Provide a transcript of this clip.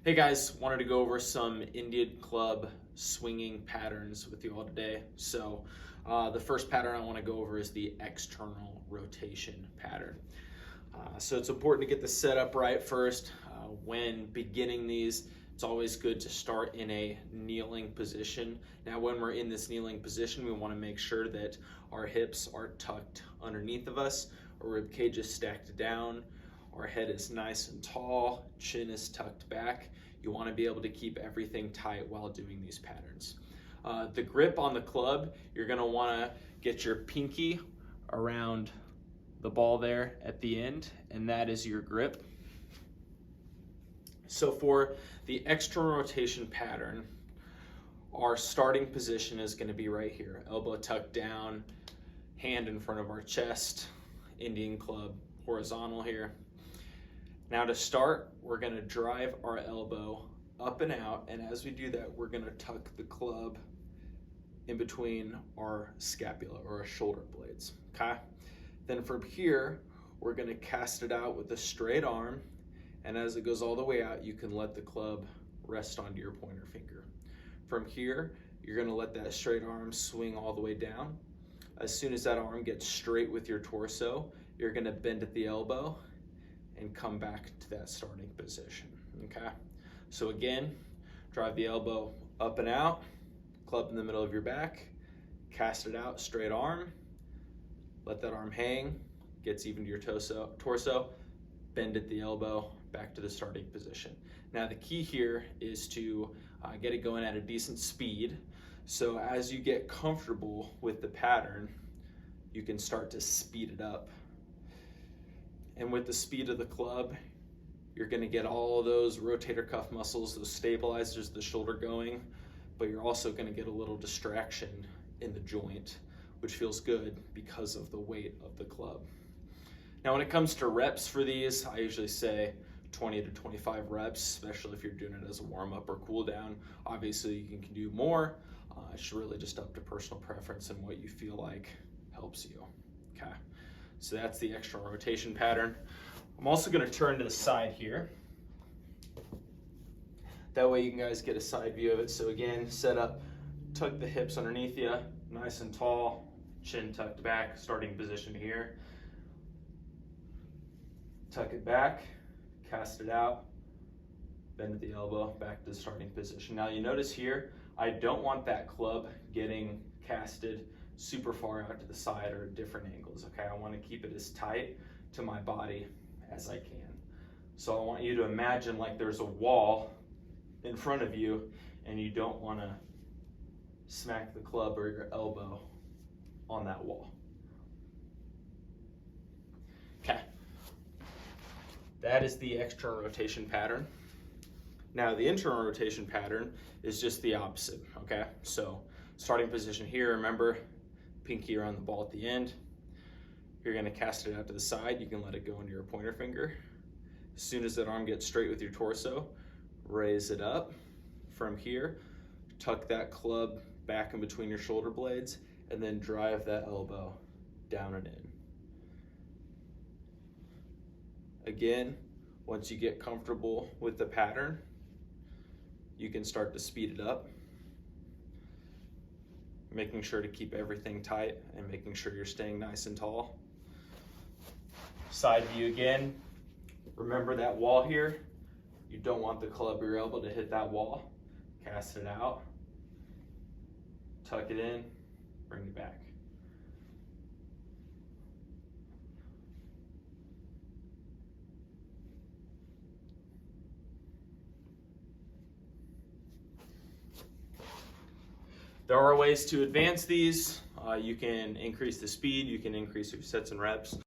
Hey guys, wanted to go over some Indian club swinging patterns with you all today. So the first pattern I want to go over is the external rotation pattern. So it's important to get the setup right first. When beginning these, it's always good to start in a kneeling position. Now when we're in this kneeling position, we want to make sure that our hips are tucked underneath of us, our rib cage is stacked down, our head is nice and tall, chin is tucked back. You want to be able to keep everything tight while doing these patterns. The grip on the club, you're going to want to get your pinky around the ball there at the end, and that is your grip. So for the external rotation pattern, our starting position is going to be right here. Elbow tucked down, hand in front of our chest, Indian club horizontal here. Now to start, we're going to drive our elbow up and out, and as we do that, we're going to tuck the club in between our scapula or our shoulder blades, okay? Then from here, we're going to cast it out with a straight arm, and as it goes all the way out, you can let the club rest onto your pointer finger. From here, you're going to let that straight arm swing all the way down. As soon as that arm gets straight with your torso, you're going to bend at the elbow and come back to that starting position, okay? So again, drive the elbow up and out, club in the middle of your back, cast it out, straight arm, let that arm hang, gets even to your torso, bend at the elbow, back to the starting position. Now the key here is to get it going at a decent speed. So as you get comfortable with the pattern, you can start to speed it up. And with the speed of the club, you're gonna get all of those rotator cuff muscles, those stabilizers, the shoulder going, but you're also gonna get a little distraction in the joint, which feels good because of the weight of the club. Now when it comes to reps for these, I usually say 20 to 25 reps, especially if you're doing it as a warm-up or cool down. Obviously you can do more. It's really just up to personal preference and what you feel like helps you, okay? So that's the external rotation pattern. I'm also going to turn to the side here. That way you guys get a side view of it. So again, set up, tuck the hips underneath you, nice and tall, chin tucked back, starting position here. Tuck it back, cast it out, bend at the elbow, back to the starting position. Now you notice here, I don't want that club getting casted super far out to the side or at different angles, okay? I want to keep it as tight to my body as I can. So I want you to imagine like there's a wall in front of you and you don't want to smack the club or your elbow on that wall. Okay. That is the external rotation pattern. Now the internal rotation pattern is just the opposite, okay? So starting position here, remember, pinky around the ball at the end. You're gonna cast it out to the side. You can let it go into your pointer finger. As soon as that arm gets straight with your torso, raise it up. From here, tuck that club back in between your shoulder blades and then drive that elbow down and in. Again, once you get comfortable with the pattern, you can start to speed it up, making sure to keep everything tight and making sure you're staying nice and tall. Side view again. Remember that wall here? You don't want the club or your elbow to hit that wall. Cast it out, tuck it in, bring it back. There are ways to advance these. You can increase the speed, you can increase your sets and reps.